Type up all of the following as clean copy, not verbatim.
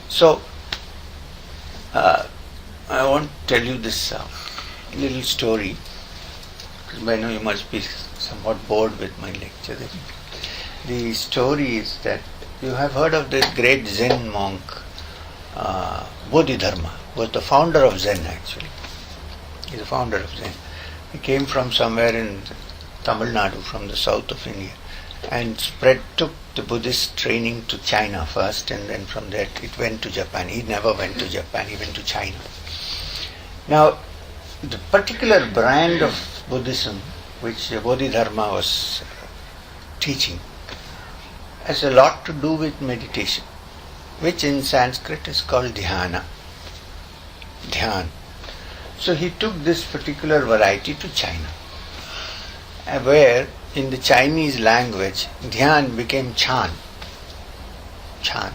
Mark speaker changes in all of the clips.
Speaker 1: So, I want to tell you this little story. I know you must be somewhat bored with my lecture. The story is that you have heard of this great Zen monk, Bodhidharma, was the founder of Zen actually. He's the founder of Zen. He came from somewhere in Tamil Nadu, from the south of India, and took the Buddhist training to China first, and then from there it went to Japan. He never went to Japan, he went to China. Now, the particular brand of Buddhism which Bodhidharma was teaching has a lot to do with meditation, which in Sanskrit is called dhyana. Dhyan. So he took this particular variety to China, where in the Chinese language dhyan became chan. Chan.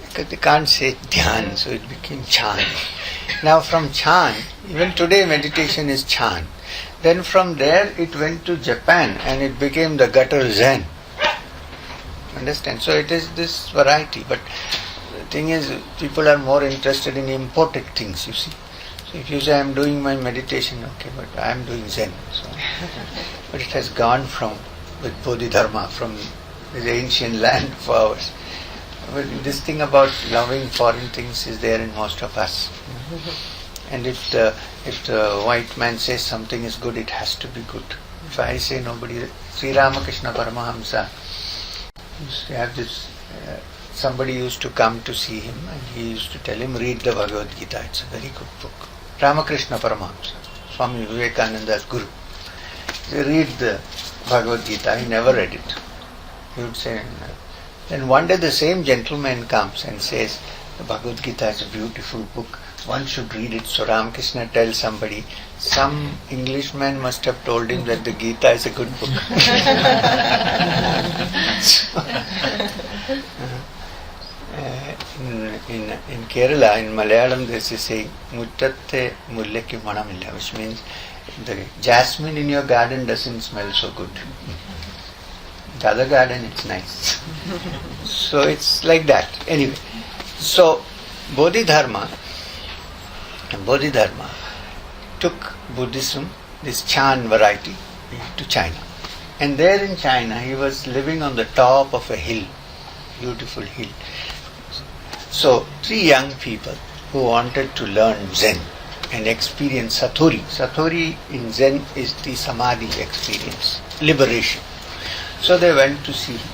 Speaker 1: Because they can't say dhyan, so it became chan. Now from chan, even today meditation is chan. Then from there it went to Japan and it became the gutter Zen. Understand? So it is this variety. But the thing is, people are more interested in imported things, you see. So if you say, I am doing my meditation, okay, but I am doing Zen. So, but it has gone from, with Bodhidharma, from the ancient land of ours. But this thing about loving foreign things is there in most of us. And if the white man says something is good, it has to be good. If I say nobody, Sri Ramakrishna Paramahamsa used to have this, somebody used to come to see him and he used to tell him, read the Bhagavad Gita, it's a very good book. Ramakrishna Paramahamsa, Swami Vivekananda's Guru. He read the Bhagavad Gita, he never read it. He would say, then one day the same gentleman comes and says, the Bhagavad Gita is a beautiful book, one should read it. So Ramakrishna tells somebody, some Englishman must have told him that the Gita is a good book. In Kerala, in Malayalam, there is a saying, Muttatte mullekku manamilla, which means the jasmine in your garden doesn't smell so good. The other garden, it's nice. So it's like that. Anyway, so Bodhidharma took Buddhism, this Chan variety, to China. And there in China, he was living on the top of a hill, beautiful hill. So, 3 young people who wanted to learn Zen and experience Satori. Satori in Zen is the Samadhi experience, liberation. So they went to see him.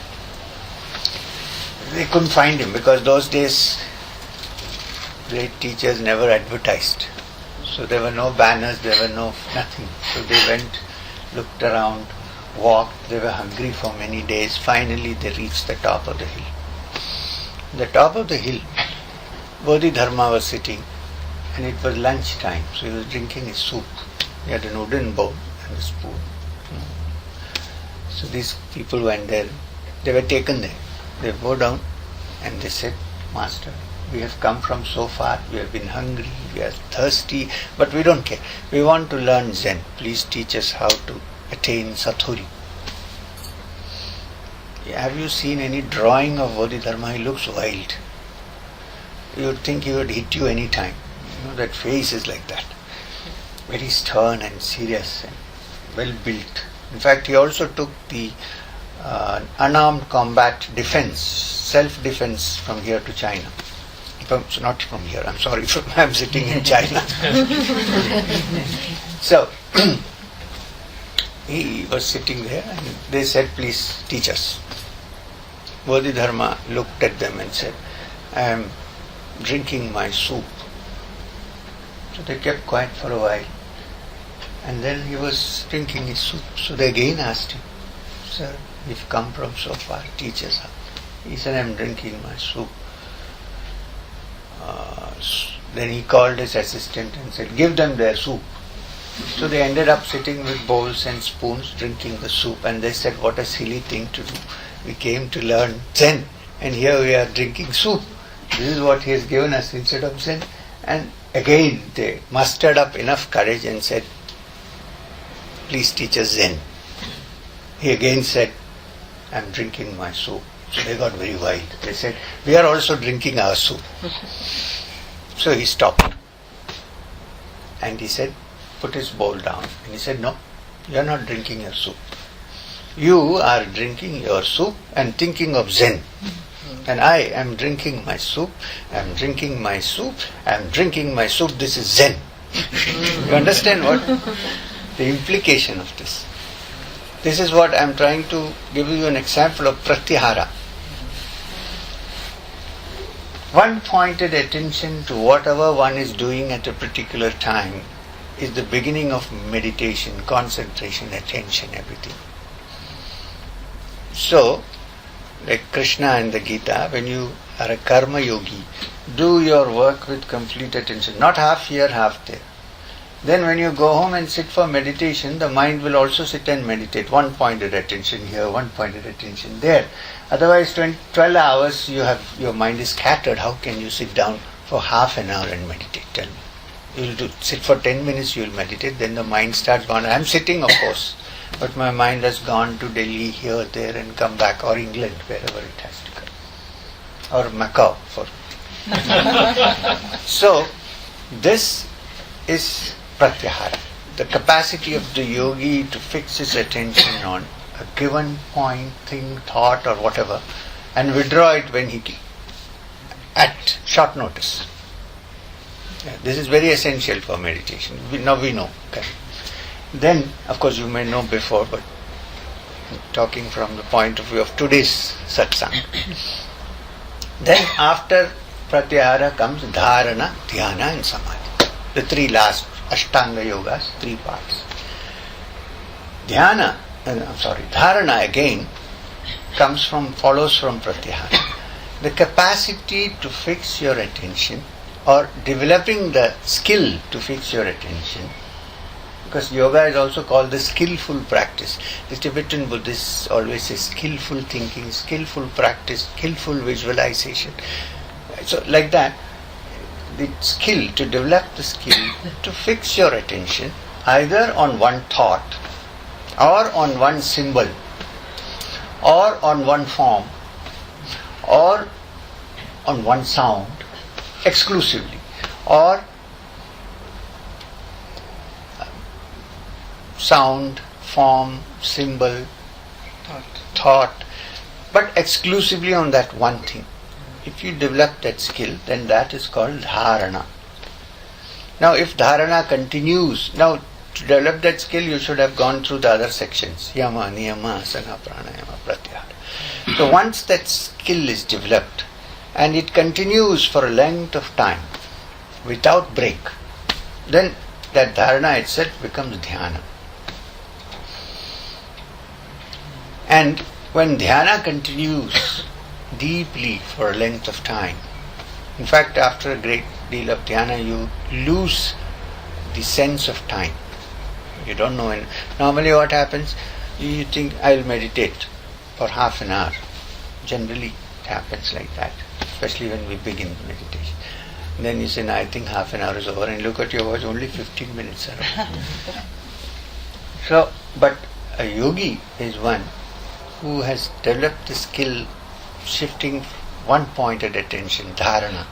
Speaker 1: They couldn't find him because those days great teachers never advertised. So there were no banners, there were no nothing. So they went, looked around, walked, they were hungry for many days. Finally they reached the top of the hill. The top of the hill, Bodhidharma was sitting and it was lunch time, so he was drinking his soup. He had a wooden bowl and a spoon. So these people went there, they were taken there. They go down and they said, Master, we have come from so far, we have been hungry, we are thirsty, but we don't care. We want to learn Zen. Please teach us how to attain Satori. Have you seen any drawing of Bodhidharma? He looks wild. You would think he would hit you any time. You know, that face is like that. Very stern and serious and well built. In fact, he also took the unarmed combat defense, self-defense from here to China. Not from here, I'm sorry, I'm sitting in China. So, he was sitting there and they said, please teach us. Bodhidharma looked at them and said, I am drinking my soup. So they kept quiet for a while. And then he was drinking his soup. So they again asked him, Sir, we've come from so far, teach us how. He said, I am drinking my soup. Then he called his assistant and said, give them their soup. So they ended up sitting with bowls and spoons drinking the soup, and they said, what a silly thing to do. We came to learn Zen and here we are drinking soup. This is what he has given us instead of Zen. And again they mustered up enough courage and said, please teach us Zen. He again said, I am drinking my soup. So they got very wild. They said, we are also drinking our soup. So he stopped. And he said, put his bowl down. And he said, no, you are not drinking your soup. You are drinking your soup and thinking of Zen. And I am drinking my soup, I am drinking my soup, I am drinking my soup. This is Zen. You understand what? The implication of this. This is what I am trying to give you an example of pratyahara. One pointed attention to whatever one is doing at a particular time is the beginning of meditation, concentration, attention, everything. So, like Krishna in the Gita, when you are a karma yogi, do your work with complete attention, not half here, half there. Then when you go home and sit for meditation, the mind will also sit and meditate. One pointed attention here, one pointed attention there. Otherwise 12 hours your mind is scattered. How can you sit down for half an hour and meditate? Tell me. You will sit for 10 minutes, you will meditate, then the mind starts going. I am sitting, of course, but my mind has gone to Delhi, here, there, and come back, or England, wherever it has to go, or Macau. So, this is pratyahara, the capacity of the yogi to fix his attention on a given point, thing, thought, or whatever, and withdraw it when he at short notice. This is very essential for meditation. Now we know. Okay. Then, of course, you may know before, but talking from the point of view of today's satsang. Then after pratyahara comes dharana, dhyana and samadhi. The three last Ashtanga yogas, 3 parts. Dharana again follows from pratyahara. The capacity to fix your attention, or developing the skill to fix your attention, because yoga is also called the skillful practice. The Tibetan Buddhists always say skillful thinking, skillful practice, skillful visualization. So like that, the skill, to develop the skill to fix your attention either on one thought, or on one symbol, or on one form, or on one sound exclusively, or sound, form, symbol, thought, but exclusively on that one thing. If you develop that skill, then that is called dharana. Now if dharana continues, now to develop that skill you should have gone through the other sections, yama, niyama, asana, pranayama, pratyahara. So once that skill is developed and it continues for a length of time without break, then that dharana itself becomes dhyana. And when dhyana continues deeply for a length of time, in fact after a great deal of dhyana you lose the sense of time. You don't know. And normally what happens, you think I will meditate for half an hour. Generally it happens like that, especially when we begin meditation. And then you say, no, I think half an hour is over, and look at your watch, only 15 minutes are over. So, but a yogi is one who has developed the skill shifting one pointed attention, dharana,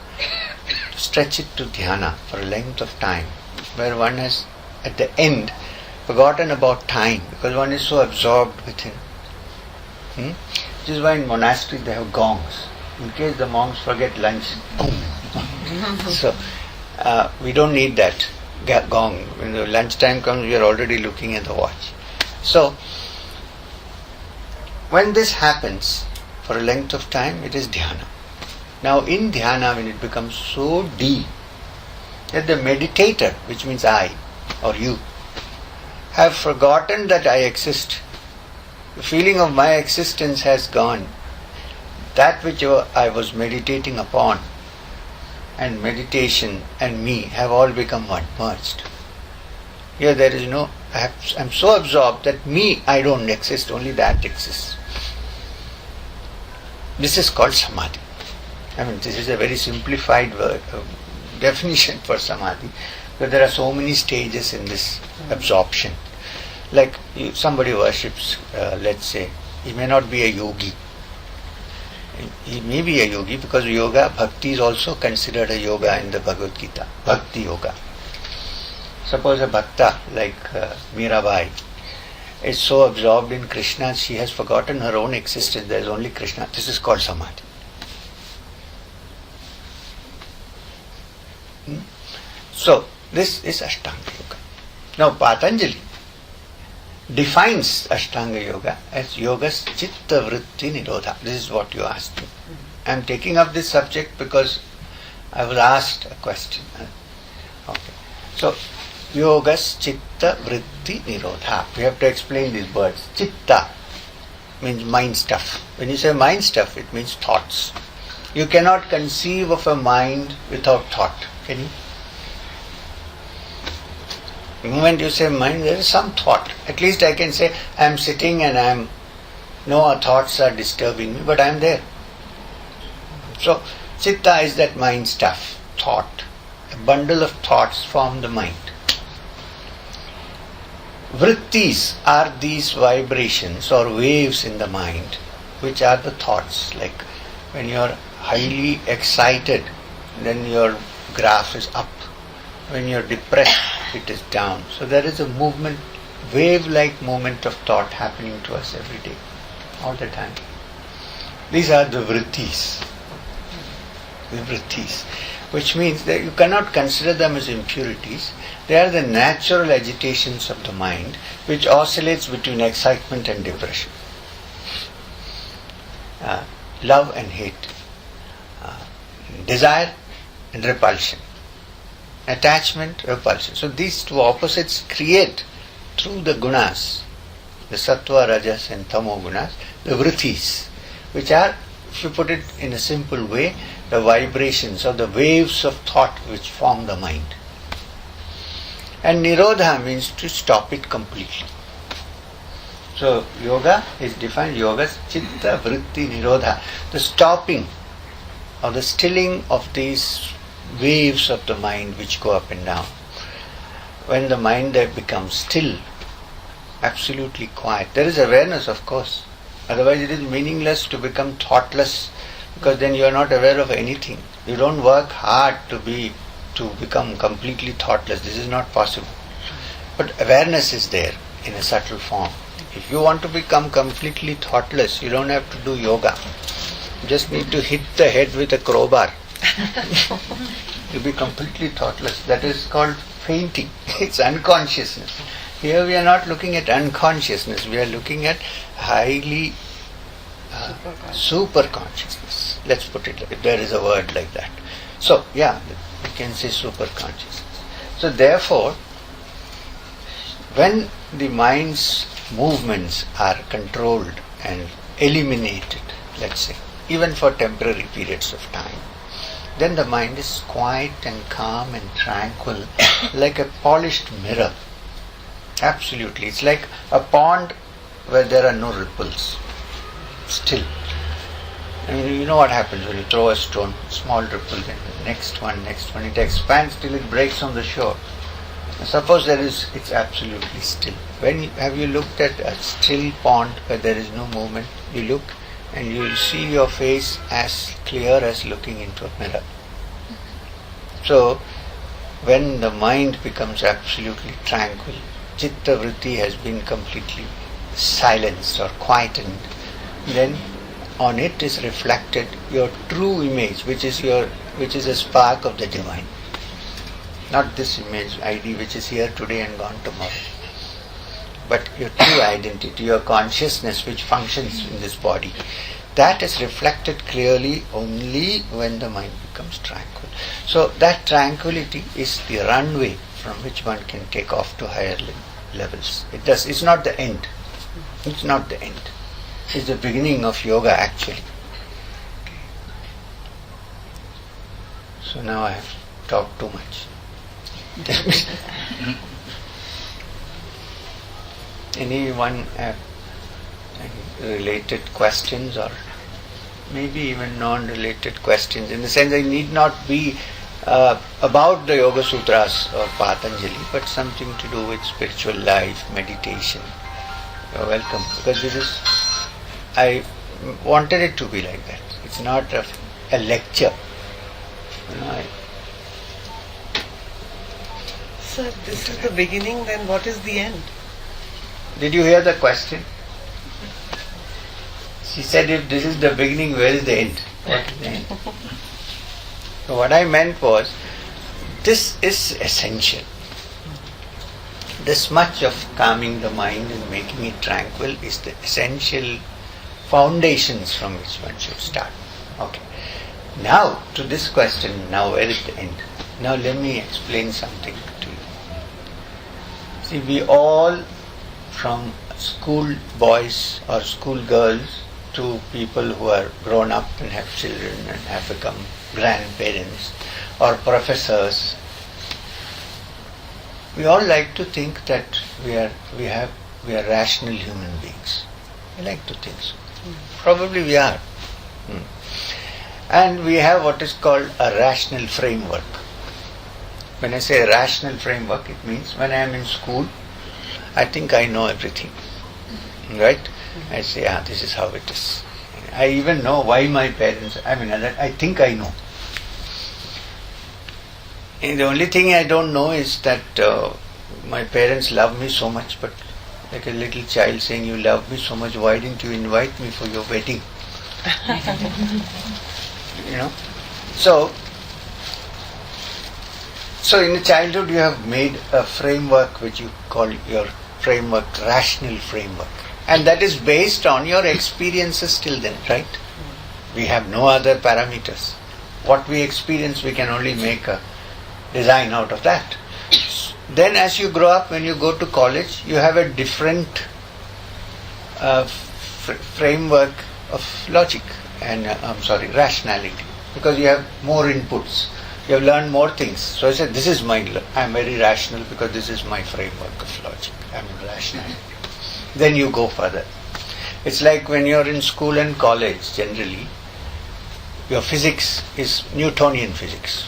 Speaker 1: to stretch it to dhyana for a length of time, where one has at the end forgotten about time because one is so absorbed within. Which is why in monastery they have gongs. In case the monks forget lunch, boom. So we don't need that gong. When the lunch time comes, we are already looking at the watch. So when this happens for a length of time, it is dhyana. Now in dhyana, when it becomes so deep that the meditator, which means I or you, have forgotten that I exist, the feeling of my existence has gone. That which I was meditating upon, and meditation and me have all become one, merged. Here there is no, I'm so absorbed that me, I don't exist, only that exists. This is called samadhi. I mean, this is a very simplified definition for samadhi, because there are so many stages in this absorption. Like somebody worships, let's say, he may not be a yogi, He may be a yogi because yoga, bhakti is also considered a yoga in the Bhagavad Gita. Bhakti yoga. Suppose a bhakta like Mirabai is so absorbed in Krishna, she has forgotten her own existence. There is only Krishna. This is called samadhi. So, this is Ashtanga Yoga. Now, Patanjali defines Ashtanga Yoga as Yogas Chitta Vritti Nirodha. This is what you asked me. I am taking up this subject because I was asked a question. Okay. So, Yogas Chitta Vritti Nirodha. We have to explain these words. Chitta means mind stuff. When you say mind stuff, it means thoughts. You cannot conceive of a mind without thought. Can you? The moment you say mind, there is some thought. At least I can say, I am sitting and no thoughts are disturbing me, but I am there. So, Chitta is that mind stuff, thought. A bundle of thoughts form the mind. Vrittis are these vibrations or waves in the mind, which are the thoughts. Like when you are highly excited, then your graph is up. When you are depressed, it is down. So there is a movement, wave-like movement of thought happening to us every day, all the time. These are the vrittis. The vrittis. Which means that you cannot consider them as impurities. They are the natural agitations of the mind which oscillates between excitement and depression. Love and hate. Desire and repulsion. Attachment, repulsion. So these two opposites create through the gunas, the sattva, rajas and tamo gunas, the vrittis, which are, if you put it in a simple way, the vibrations or the waves of thought which form the mind. And nirodha means to stop it completely. So yoga is defined, yoga's chitta vritti nirodha, the stopping or the stilling of these waves of the mind which go up and down. When the mind becomes still, absolutely quiet, there is awareness, of course. Otherwise it is meaningless to become thoughtless, because then you are not aware of anything. You don't work hard to become completely thoughtless. This is not possible. But awareness is there in a subtle form. If you want to become completely thoughtless, you don't have to do yoga. You just need to hit the head with a crowbar. You'll be completely thoughtless. That is called fainting. It's unconsciousness. Here we are not looking at unconsciousness. We are looking at highly super consciousness. Let's put it, if there is a word like that. So, yeah, we can say super consciousness. So therefore, when the mind's movements are controlled and eliminated, let's say, even for temporary periods of time, then the mind is quiet and calm and tranquil, like a polished mirror. Absolutely. It's like a pond where there are no ripples. Still. I mean, you know what happens when you throw a stone, small ripple, then the next one, it expands till it breaks on the shore. Suppose it's absolutely still. Have you looked at a still pond where there is no movement? You look and you will see your face as clear as looking into a mirror. So, when the mind becomes absolutely tranquil, chitta vritti has been completely silenced or quietened, then on it is reflected your true image, which is a spark of the divine. Not this image, ID, which is here today and gone tomorrow, but your true identity, your consciousness which functions in this body. That is reflected clearly only when the mind becomes tranquil. So that tranquility is the runway from which one can take off to higher levels. It's not the end. It's not the end. It's the beginning of yoga actually. So now I have talked too much. Anyone have any related questions or maybe even non-related questions? In the sense, it need not be about the Yoga Sutras or Patanjali, but something to do with spiritual life, meditation. You're welcome, because I wanted it to be like that. It's It's not a lecture.
Speaker 2: Sir, this is the beginning, then what is the end?
Speaker 1: Did you hear the question? She said, if this is the beginning, where is the end? What is the end? So what I meant was, this is essential. This much of calming the mind and making it tranquil is the essential foundations from which one should start. Okay. Now, to this question, now where is the end? Now let me explain something to you. See, we all, from school boys or school girls to people who are grown up and have children and have become grandparents or professors, we all like to think that we are rational human beings. We like to think so. Probably we are. And we have what is called a rational framework. When I say a rational framework, it means when I am in school, I think I know everything. Right? I say, this is how it is. I even know why my parents, I think I know. And the only thing I don't know is that my parents love me so much, but like a little child saying, you love me so much, why didn't you invite me for your wedding? So in childhood you have made a framework which you call your framework, rational framework. And that is based on your experiences till then, right? We have no other parameters. What we experience, we can only make a design out of that. Then as you grow up, when you go to college, you have a different framework of logic and rationality, because you have more inputs. You have learned more things. So I said, I'm very rational because this is my framework of logic. I'm rational. Then you go further. It's like when you're in school and college, generally, your physics is Newtonian physics,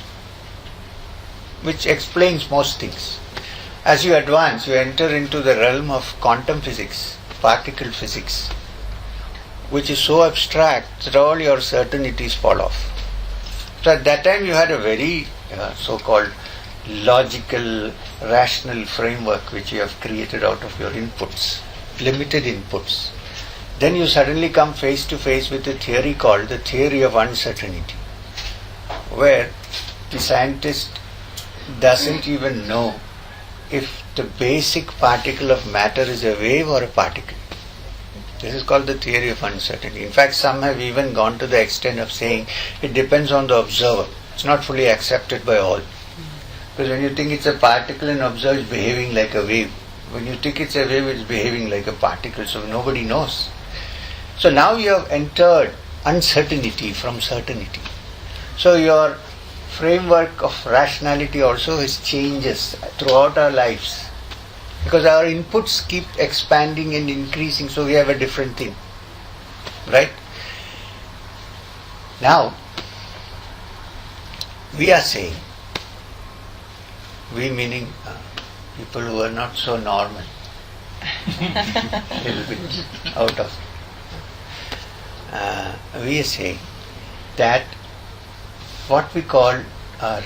Speaker 1: which explains most things. As you advance, you enter into the realm of quantum physics, particle physics, which is so abstract that all your certainties fall off. So at that time you had a very so-called logical, rational framework which you have created out of your inputs, limited inputs. Then you suddenly come face to face with a theory called the theory of uncertainty, where the scientist doesn't even know if the basic particle of matter is a wave or a particle. This is called the theory of uncertainty. In fact, some have even gone to the extent of saying it depends on the observer. It's not fully accepted by all. Because when you think it's a particle and observe, it's behaving like a wave. When you think it's a wave, it's behaving like a particle. So nobody knows. So now you have entered uncertainty from certainty. So your framework of rationality also changes throughout our lives. Because our inputs keep expanding and increasing, so we have a different thing. Right? Now, we are saying, we meaning people who are not so normal, a little bit out of we are saying that what we call our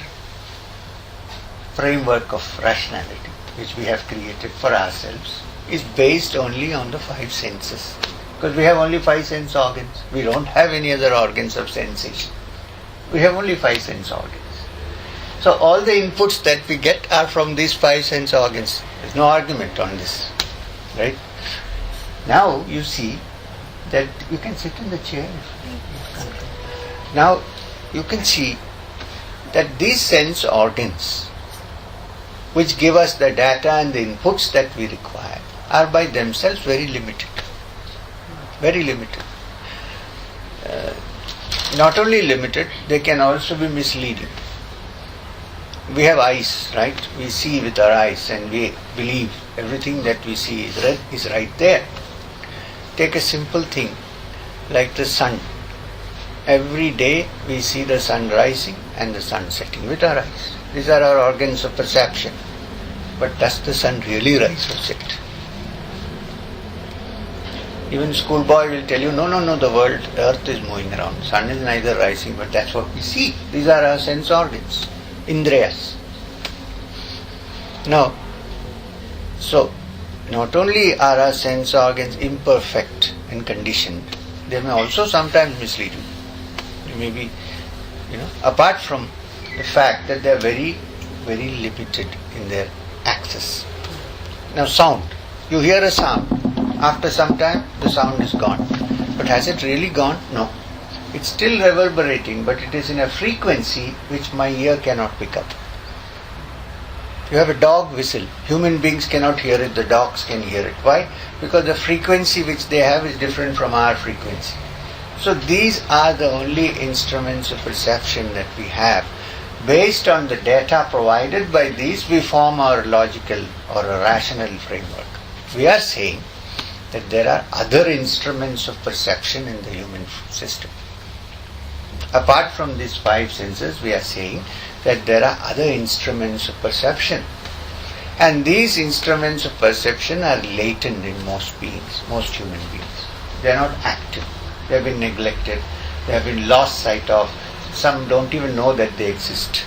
Speaker 1: framework of rationality, which we have created for ourselves, is based only on the five senses. Because we have only five sense organs. We don't have any other organs of sensation. We have only five sense organs. So all the inputs that we get are from these five sense organs. There's no argument on this. Right? Now you see that you can sit in the chair. Now you can see that these sense organs, which give us the data and the inputs that we require, are by themselves very limited. Very limited. Not only limited, they can also be misleading. We have eyes, right? We see with our eyes and we believe everything that we see is right there. Take a simple thing like the sun. Every day we see the sun rising and the sun setting with our eyes. These are our organs of perception. But does the sun really rise or set? Even schoolboy will tell you, no, the world, earth is moving around. Sun is neither rising, but that's what we see. These are our sense organs, indriyas. Now, so, not only are our sense organs imperfect and conditioned, they may also sometimes mislead you. They may be, apart from the fact that they are very, very limited in their access. Now, sound. You hear a sound. After some time, the sound is gone. But has it really gone? No. It's still reverberating, but it is in a frequency which my ear cannot pick up. You have a dog whistle. Human beings cannot hear it, the dogs can hear it. Why? Because the frequency which they have is different from our frequency. So these are the only instruments of perception that we have. Based on the data provided by these, we form our logical or a rational framework. We are saying that there are other instruments of perception in the human system. Apart from these five senses, we are saying that there are other instruments of perception. And these instruments of perception are latent in most beings, most human beings. They are not active. They have been neglected. They have been lost sight of. Some don't even know that they exist.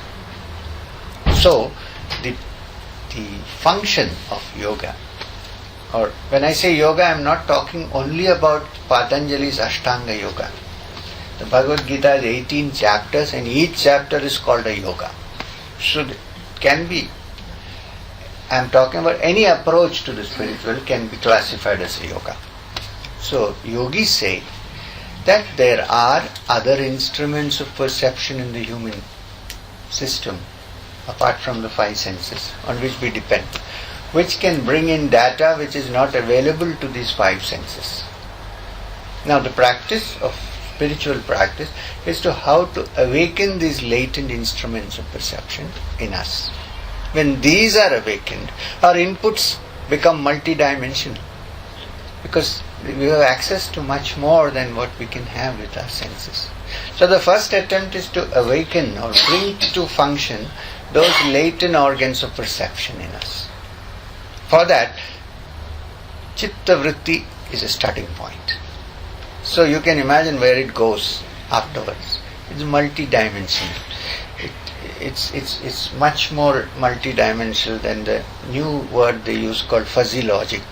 Speaker 1: So, the function of yoga, or when I say yoga, I am not talking only about Patanjali's Ashtanga Yoga. The Bhagavad Gita has 18 chapters and each chapter is called a yoga. So it can be, I am talking about any approach to the spiritual can be classified as a yoga. So yogis say that there are other instruments of perception in the human system apart from the five senses on which we depend, which can bring in data which is not available to these five senses. Now the practice of spiritual practice is to how to awaken these latent instruments of perception in us. When these are awakened, our inputs become multidimensional because we have access to much more than what we can have with our senses. So the first attempt is to awaken or bring to function those latent organs of perception in us. For that, chitta vritti is a starting point. So you can imagine where it goes afterwards. It's multi-dimensional. It's much more multi-dimensional than the new word they use called fuzzy logic.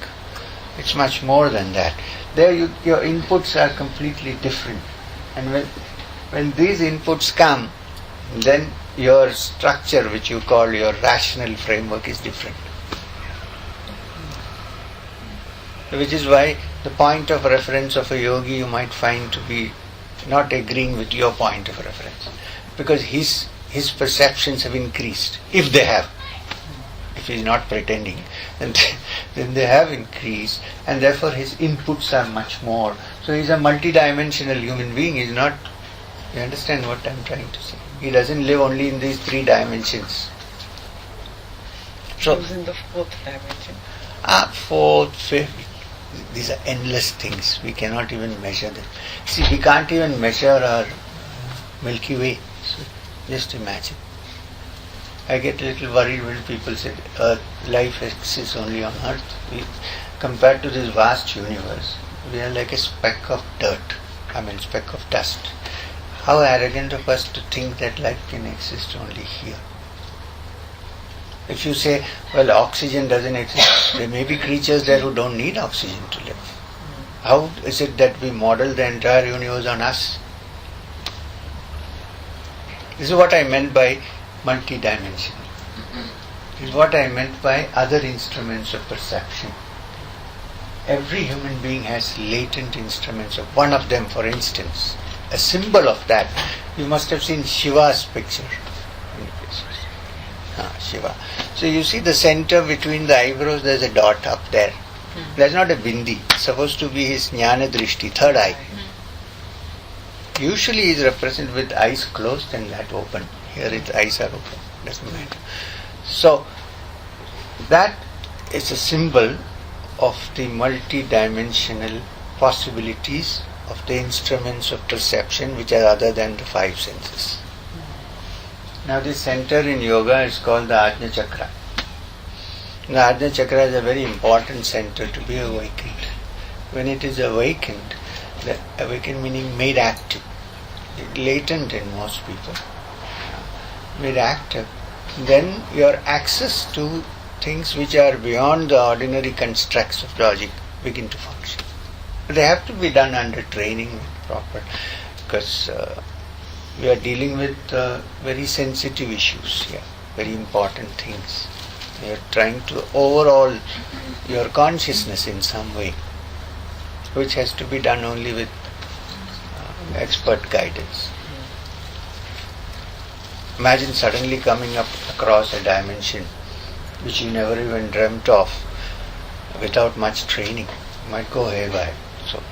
Speaker 1: It's much more than that. There your inputs are completely different. And when these inputs come, then your structure, which you call your rational framework, is different. Which is why the point of reference of a yogi you might find to be not agreeing with your point of reference. Because his perceptions have increased, if they have. If he is not pretending, then they have increased, and therefore his inputs are much more. So he is a multidimensional human being. He is not. You understand what I am trying to say? He doesn't live only in these three dimensions. So,
Speaker 2: who's in the fourth dimension?
Speaker 1: Fourth, fifth. These are endless things. We cannot even measure them. See, we can't even measure our Milky Way. So just imagine. I get a little worried when people say life exists only on Earth. Compared to this vast universe, we are like a speck of dirt. Speck of dust. How arrogant of us to think that life can exist only here. If you say, well, oxygen doesn't exist, there may be creatures there who don't need oxygen to live. How is it that we model the entire universe on us? This is what I meant by multidimensional. This is what I meant by other instruments of perception. Every human being has latent instruments of one of them, for instance. A symbol of that, you must have seen Shiva's picture. Shiva. So you see the center between the eyebrows, there's a dot up there. That's not a bindi. It's supposed to be his jnana drishti, third eye. Usually he is represented with eyes closed and that open. Here his eyes are open. Doesn't matter. So that is a symbol of the multi-dimensional possibilities of the instruments of perception which are other than the five senses. Now this center in yoga is called the Ajna Chakra. The Ajna Chakra is a very important center to be awakened When it is awakened, the awakened meaning made active, latent in most people, made active, then your access to things which are beyond the ordinary constructs of logic begin to function. They have to be done under training proper, because we are dealing with very sensitive issues here, very important things. You are trying to overhaul your consciousness in some way, which has to be done only with expert guidance. Imagine suddenly coming up across a dimension which you never even dreamt of without much training. You might go haywire. So